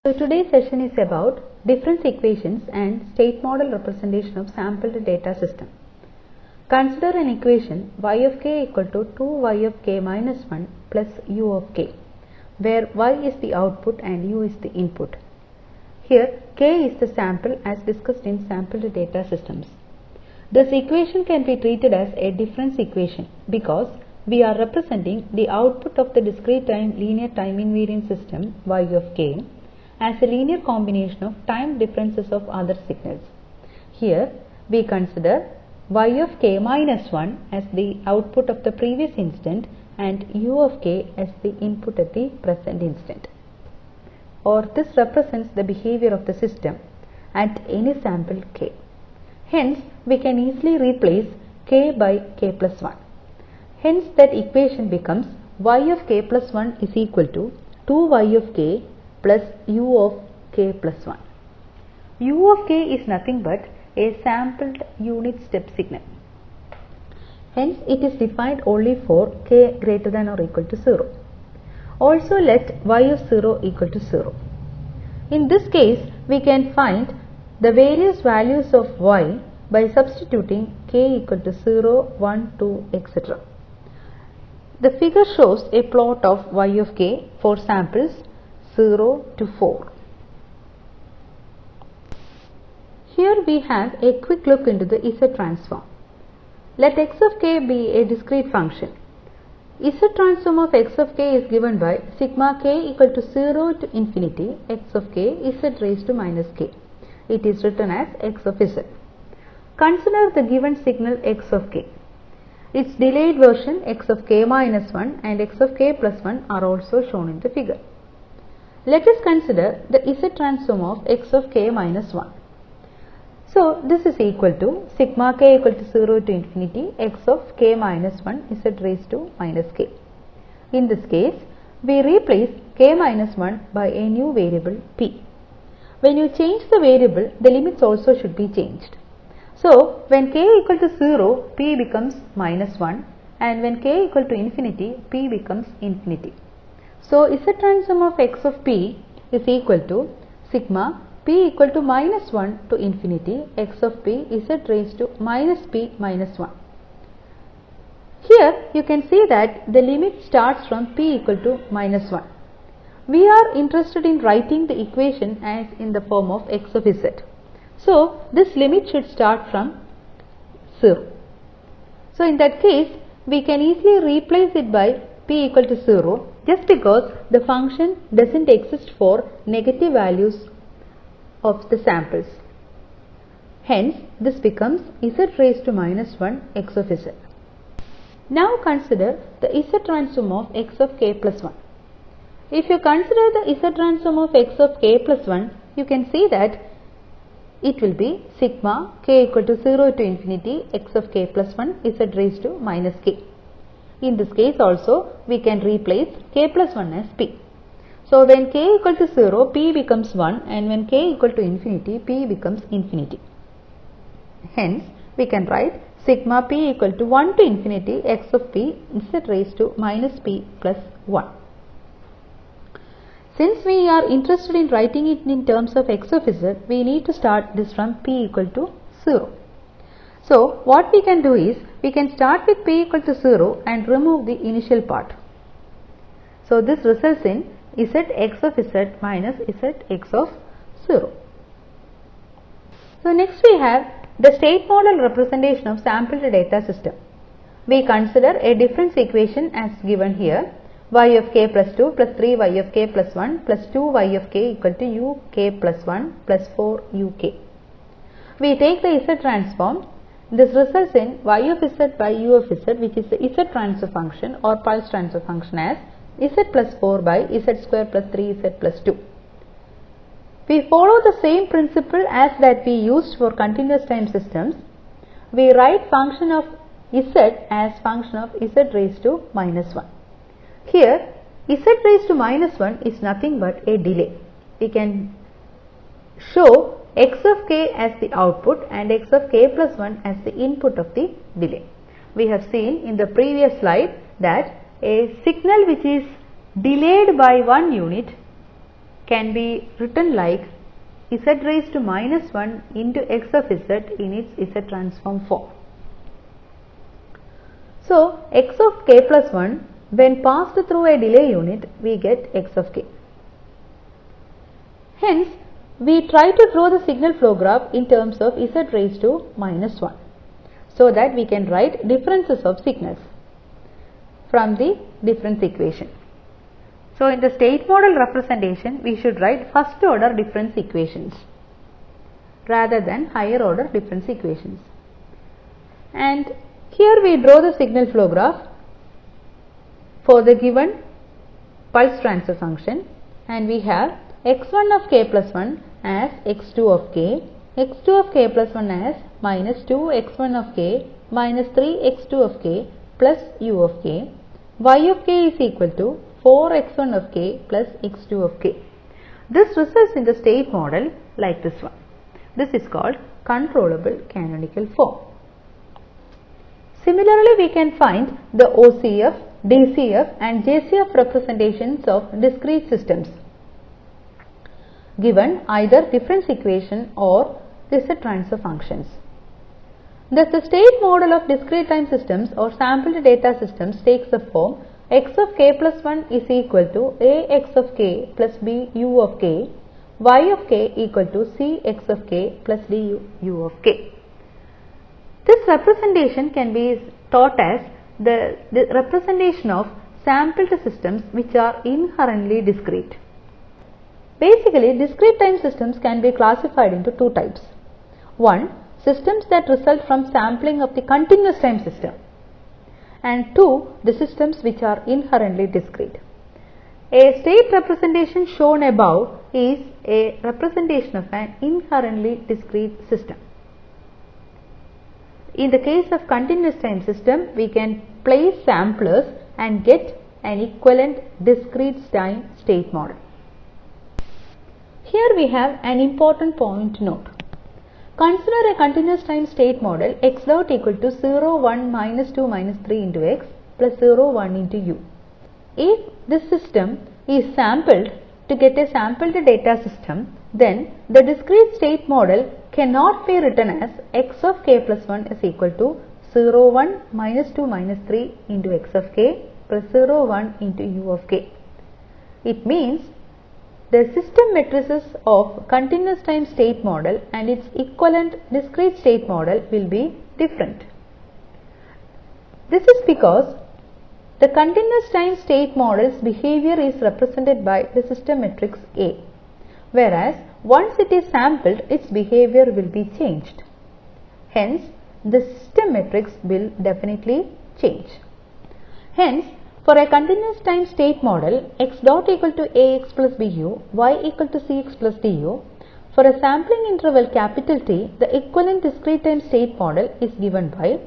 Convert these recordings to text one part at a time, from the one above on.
So today's session is about difference equations and state model representation of sampled data system. Consider an equation y of k equal to 2y of k minus 1 plus u of k, where y is the output and u is the input. Here k is the sample as discussed in sampled data systems. This equation can be treated as a difference equation because we are representing the output of the discrete time linear time invariant system y of k as a linear combination of time differences of other signals. Here we consider y of k minus 1 as the output of the previous instant and u of k as the input at the present instant. Or this represents the behavior of the system at any sample k. Hence we can easily replace k by k plus 1. Hence that equation becomes y of k plus 1 is equal to 2y of k plus u of k plus 1. U of k is nothing but a sampled unit step signal. Hence it is defined only for k greater than or equal to 0. Also let y of 0 equal to 0. In this case we can find the various values of y by substituting k equal to 0, 1, 2, etc. The figure shows a plot of y of k for samples 0 to 4. Here we have a quick look into the Z transform. Let x of k be a discrete function. Z transform of x of k is given by sigma k equal to 0 to infinity x of k z raised to minus k. It is written as x of z. Consider the given signal x of k. Its delayed version x of k minus 1 and x of k plus 1 are also shown in the figure. Let us consider the Z transform of x of k minus 1. So this is equal to sigma k equal to 0 to infinity x of k minus 1 z raised to minus k. In this case, we replace k minus 1 by a new variable p. When you change the variable, the limits also should be changed. So when k equal to 0, p becomes minus 1, and when k equal to infinity, p becomes infinity. So Z transform of x of p is equal to sigma p equal to minus 1 to infinity x of p z raised to minus p minus 1. Here you can see that the limit starts from p equal to minus 1. We are interested in writing the equation as in the form of x of z. So this limit should start from 0. So in that case we can easily replace it by p equal to 0 just because the function doesn't exist for negative values of the samples. Hence this becomes z raised to minus 1 x of z. Now consider the Z transform of x of k plus 1. If you consider the Z transform of x of k plus 1, you can see that it will be sigma k equal to 0 to infinity x of k plus 1 z raised to minus k. In this case also we can replace k plus 1 as p. So when k equal to 0, p becomes 1, and when k equal to infinity, p becomes infinity. Hence we can write sigma p equal to 1 to infinity x of p z raised to minus p plus 1. Since we are interested in writing it in terms of x of z, we need to start this from p equal to 0. So what we can do is, we can start with p equal to 0 and remove the initial part. So this results in z x of z minus z x of 0. So next we have the state model representation of sampled data system. We consider a difference equation as given here, y of k plus 2 plus 3y of k plus 1 plus 2y of k equal to u k plus 1 plus 4 u k. We take the Z transform. This results in y of z by u of z, which is the Z transfer function or pulse transfer function, as z plus 4 by z square plus 3z plus 2. We follow the same principle as that we used for continuous time systems. We write function of z as function of z raised to minus 1. Here z raised to minus 1 is nothing but a delay. We can show x of k as the output and x of k plus 1 as the input of the delay. We have seen in the previous slide that a signal which is delayed by 1 unit can be written like z raised to minus 1 into x of z in its z transform form. So, x of k plus 1, when passed through a delay unit, we get x of k. Hence, we try to draw the signal flow graph in terms of z raised to minus 1, so that we can write differences of signals from the difference equation. So, in the state model representation, we should write first order difference equations rather than higher order difference equations. And here we draw the signal flow graph for the given pulse transfer function, and we have x1 of k plus 1 as x2 of k, x2 of k plus 1 as minus 2 x1 of k minus 3 x2 of k plus u of k, y of k is equal to 4 x1 of k plus x2 of k. This results in the state model like this one. This is called controllable canonical form. Similarly, we can find the OCF, DCF and JCF representations of discrete systems given either difference equation or Z transfer functions. Thus, the state model of discrete time systems or sampled data systems takes the form x of k plus 1 is equal to a x of k plus b u of k, y of k equal to c x of k plus d u of k. This representation can be taught as the representation of sampled systems which are inherently discrete. Basically, discrete time systems can be classified into two types. One, systems that result from sampling of the continuous time system, and two, the systems which are inherently discrete. A state representation shown above is a representation of an inherently discrete system. In the case of continuous time system, we can place samplers and get an equivalent discrete time state model. Here we have an important point to note. Consider a continuous time state model x dot equal to 0, 1, minus 2, minus 3 into x plus 0, 1 into u. If this system is sampled to get a sampled data system, then the discrete state model cannot be written as x of k plus 1 is equal to 0, 1, minus 2, minus 3 into x of k plus 0, 1 into u of k. It means the system matrices of continuous time state model and its equivalent discrete state model will be different. This is because the continuous time state model's behavior is represented by the system matrix A, whereas once it is sampled, its behavior will be changed. Hence, the system matrix will definitely change. Hence, for a continuous time state model, x dot equal to ax plus bu, y equal to cx plus du, for a sampling interval capital T, the equivalent discrete time state model is given by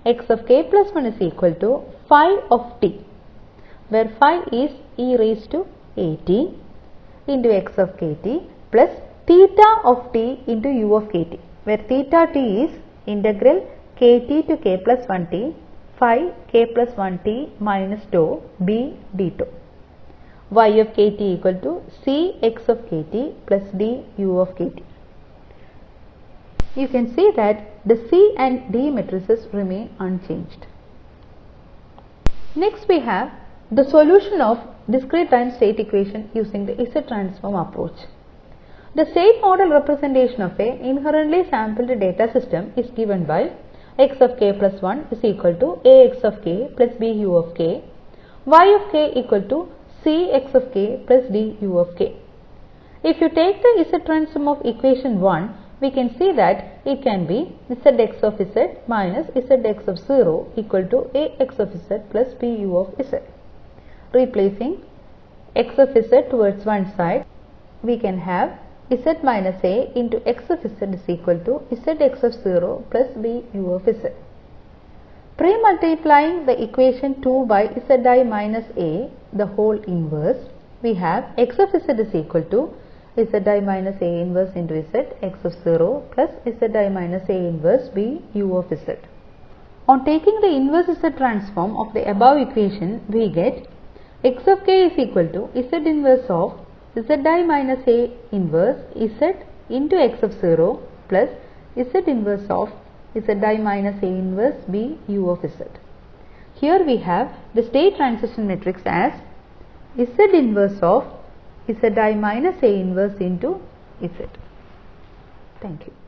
x of k plus 1 is equal to phi of t, where phi is e raised to at into x of kt plus theta of t into u of kt, where theta t is integral kt to k plus 1t phi k plus 1t minus tau b d tau, y of kt equal to c x of kt plus d u of kt. You can see that the C and D matrices remain unchanged. Next we have the solution of discrete time state equation using the Z transform approach. The state model representation of a inherently sampled data system is given by x of k plus 1 is equal to ax of k plus b u of k, y of k equal to c x of k plus d u of k. If you take the Z transform of equation 1, we can see that it can be zx of z minus zx of 0 equal to ax of z plus bu of z. Replacing x of z towards one side, we can have z minus a into x of z is equal to zx of 0 plus bu of z. Pre-multiplying the equation 2 by zi minus a, the whole inverse, we have x of z is equal to zi minus a inverse into z x of 0 plus zi minus a inverse b u of z. On taking the inverse z transform of the above equation, we get x of k is equal to z inverse of Zi minus A inverse Z into X of 0 plus Z inverse of Zi minus A inverse B U of Z. Here we have the state transition matrix as Z inverse of Zi minus A inverse into Z. Thank you.